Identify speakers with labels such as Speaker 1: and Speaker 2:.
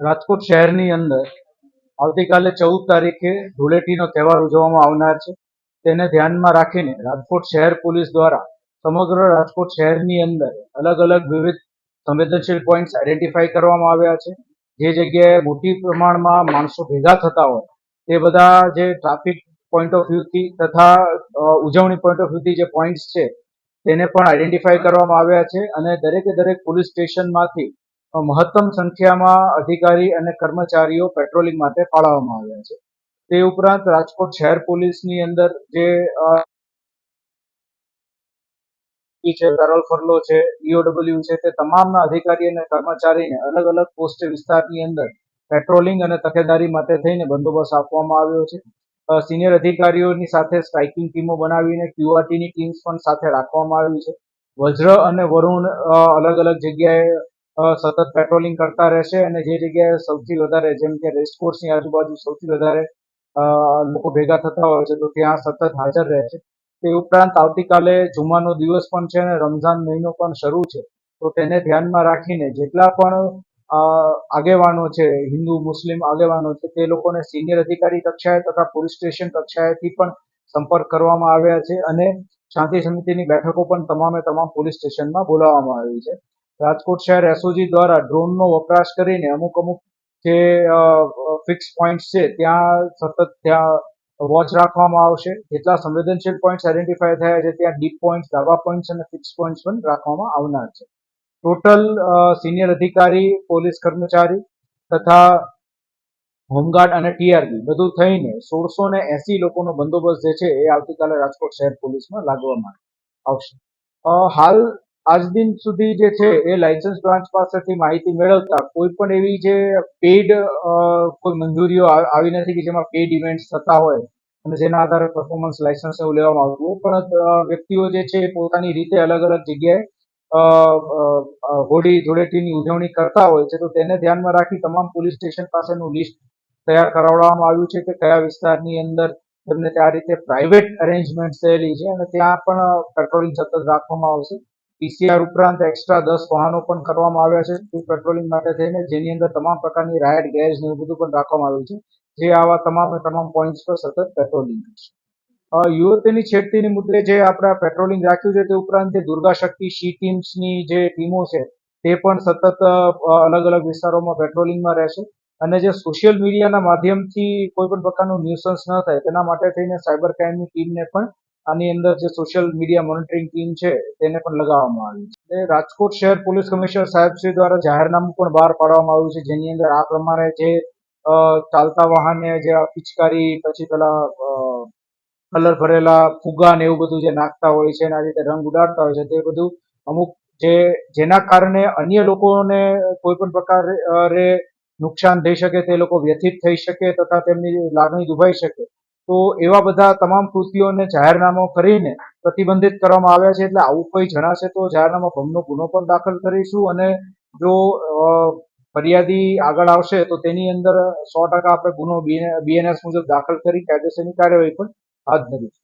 Speaker 1: રાજકોટ શહેરની અંદર આવતીકાલે 14 તારીખે ધૂળેટીનો તહેવાર ઉજવવામાં આવનાર છે. તેને ધ્યાનમાં રાખીને રાજકોટ શહેર પોલીસ દ્વારા સમગ્ર રાજકોટ શહેરની અંદર અલગ અલગ વિવિધ સંવેદનશીલ પોઈન્ટ્સ આઈડેન્ટિફાઈ કરવામાં આવ્યા છે. જે જગ્યાએ મોટી પ્રમાણમાં માણસો ભેગા થતા હોય તે બધા જે ટ્રાફિક પોઈન્ટ ઓફ વ્યૂથી તથા ઉજવણી પોઈન્ટ ઓફ વ્યૂથી જે પોઈન્ટ્સ છે તેને પણ આઈડેન્ટિફાઈ કરવામાં આવ્યા છે અને દરેકે દરેક પોલીસ સ્ટેશનમાંથી મહત્તમ સંખ્યામાં અધિકારી અને કર્મચારીઓ પેટ્રોલિંગ માટે ફાળવવામાં આવ્યા છે. તે ઉપરાંત રાજકોટ શહેર પોલીસની અંદર જે છે, પેરોલ ફરલો છે, EOW છે, તે તમામના અધિકારી અને કર્મચારીને અલગ અલગ પોસ્ટ વિસ્તારની અંદર પેટ્રોલિંગ અને તકેદારી માટે થઈને બંદોબસ્ત આપવામાં આવ્યો છે. સિનિયર અધિકારીઓની સાથે સ્ટ્રાઇકિંગ ટીમો બનાવીને QRTની ટીમ્સ પણ સાથે રાખવામાં આવી છે. વજ્ર અને વરુણ અલગ અલગ જગ્યાએ સતત પેટ્રોલિંગ કરતા રહેશે અને જે જગ્યાએ સૌથી વધારે જેમ કે રેસકોર્સની આજુબાજુ સૌથી વધારે લોકો ભેગા થતા હોય છે તો ત્યાં સતત હાજર રહે છે. તે ઉપરાંત આવતીકાલે જુમ્માનો દિવસ પણ છે અને રમઝાન મહિનો પણ શરૂ છે તો તેને ધ્યાનમાં રાખીને જેટલા પણ આગેવાનો છે, હિન્દુ મુસ્લિમ આગેવાનો છે, તે લોકોને સિનિયર અધિકારી કક્ષાએ તથા પોલીસ સ્ટેશન કક્ષાએથી પણ સંપર્ક કરવામાં આવ્યા છે અને શાંતિ સમિતિની બેઠકો પણ તમામે તમામ પોલીસ સ્ટેશનમાં બોલાવવામાં આવી છે. રાજકોટ શહેર એસઓજી દ્વારા ડ્રોનનો વપરાશ કરીને અમુક જે ફિક્સ પોઈન્ટ છે ત્યાં સતત ત્યાં વોચ રાખવામાં આવશે. જેટલા સંવેદનશીલ પોઈન્ટ્સ આઈડેન્ટિફાય થયા છે ત્યાં ડીપ પોઈન્ટ્સ, ધાબા પોઈન્ટ્સ અને ફિક્સ પોઈન્ટ્સ પણ રાખવામાં આવનાર છે. ટોટલ સિનિયર અધિકારી, પોલીસ કર્મચારી તથા હોમગાર્ડ અને TRB બધું થઈને 1680 લોકોનો બંદોબસ્ત જે છે એ આવતીકાલે રાજકોટ શહેર પોલીસમાં લાગવામાં આવશે. હાલ આજ દિન સુધી જે છે એ લાયસન્સ બ્રાન્ચ પાસેથી માહિતી મેળવતા કોઈ પણ એવી જે પેઇડ કોઈ મંજૂરીઓ આવી નથી કે જેમાં પેઇડ ઇવેન્ટ્સ થતા હોય અને જેના આધારે પરફોર્મન્સ લાયસન્સ એવું લેવામાં આવતું હોય, પણ વ્યક્તિઓ જે છે એ પોતાની રીતે અલગ અલગ જગ્યાએ હોળી ધૂળેટીની ઉજવણી કરતા હોય છે તો તેને ધ્યાનમાં રાખી તમામ પોલીસ સ્ટેશન પાસેનું લિસ્ટ તૈયાર કરાવવામાં આવ્યું છે કે કયા વિસ્તારની અંદર તેમને આ રીતે પ્રાઇવેટ અરેન્જમેન્ટ થયેલી છે અને ત્યાં પણ પેટ્રોલિંગ સતત રાખવામાં આવશે. PCR ઉપરાંત એક્સ્ટ્રા 10 વાહનો પણ કરવામાં આવ્યા છે પેટ્રોલિંગ માટે થઈને, જેની અંદર તમામ પ્રકારની રાયટ ગેરેજ ને એવું બધું પણ રાખવામાં આવ્યું છે જે આવા તમામ પોઈન્ટ્સ પર સતત પેટ્રોલિંગ કરશે. યુવતીની છેડતીની મુદ્દે જે આપણે પેટ્રોલિંગ રાખ્યું છે તે ઉપરાંત જે દુર્ગા શક્તિ સી ટીમ્સની જે ટીમો છે તે પણ સતત અલગ અલગ વિસ્તારોમાં પેટ્રોલિંગમાં રહેશે અને જે સોશિયલ મીડિયાના માધ્યમથી કોઈ પણ પ્રકારનું ન્યુસન્સ ન થાય તેના માટે થઈને સાયબર ક્રાઇમની ટીમને પણ આની અંદર જે સોશિયલ મીડિયા મોનિટરિંગ ટીમ છે તેને પણ લગાવવામાં આવી છે. રાજકોટ શહેર પોલીસ કમિશનર સાહેબશ્રી દ્વારા જાહેરનામું પણ બહાર પાડવામાં આવ્યું છે જેની અંદર આ પ્રમાણે જે ચાલતા વાહને જે પિચકારી પછી પેલા કલર ભરેલા ફુગ્ગા ને એવું બધું જે નાખતા હોય છે અને આ રીતે રંગ ઉડાડતા હોય છે તે બધું અમુક જેના કારણે અન્ય લોકોને કોઈ પણ પ્રકારે નુકસાન થઈ શકે, તે લોકો વ્યથિત થઈ શકે તથા તેમની લાગણી દુભાઈ શકે તો એવા બધા તમામ કૃત્યોને જાહેરનામું કરીને પ્રતિબંધિત કરવામાં આવ્યા છે. એટલે આવું કોઈ જણાશે તો જાહેરનામા ભંગનો ગુનો પણ દાખલ કરીશું અને જો ફરિયાદી આગળ આવશે તો તેની અંદર 100% આપણે ગુનો BNS મુજબ દાખલ કરી કાયદેસરની કાર્યવાહી પણ હાથ ધરીશું.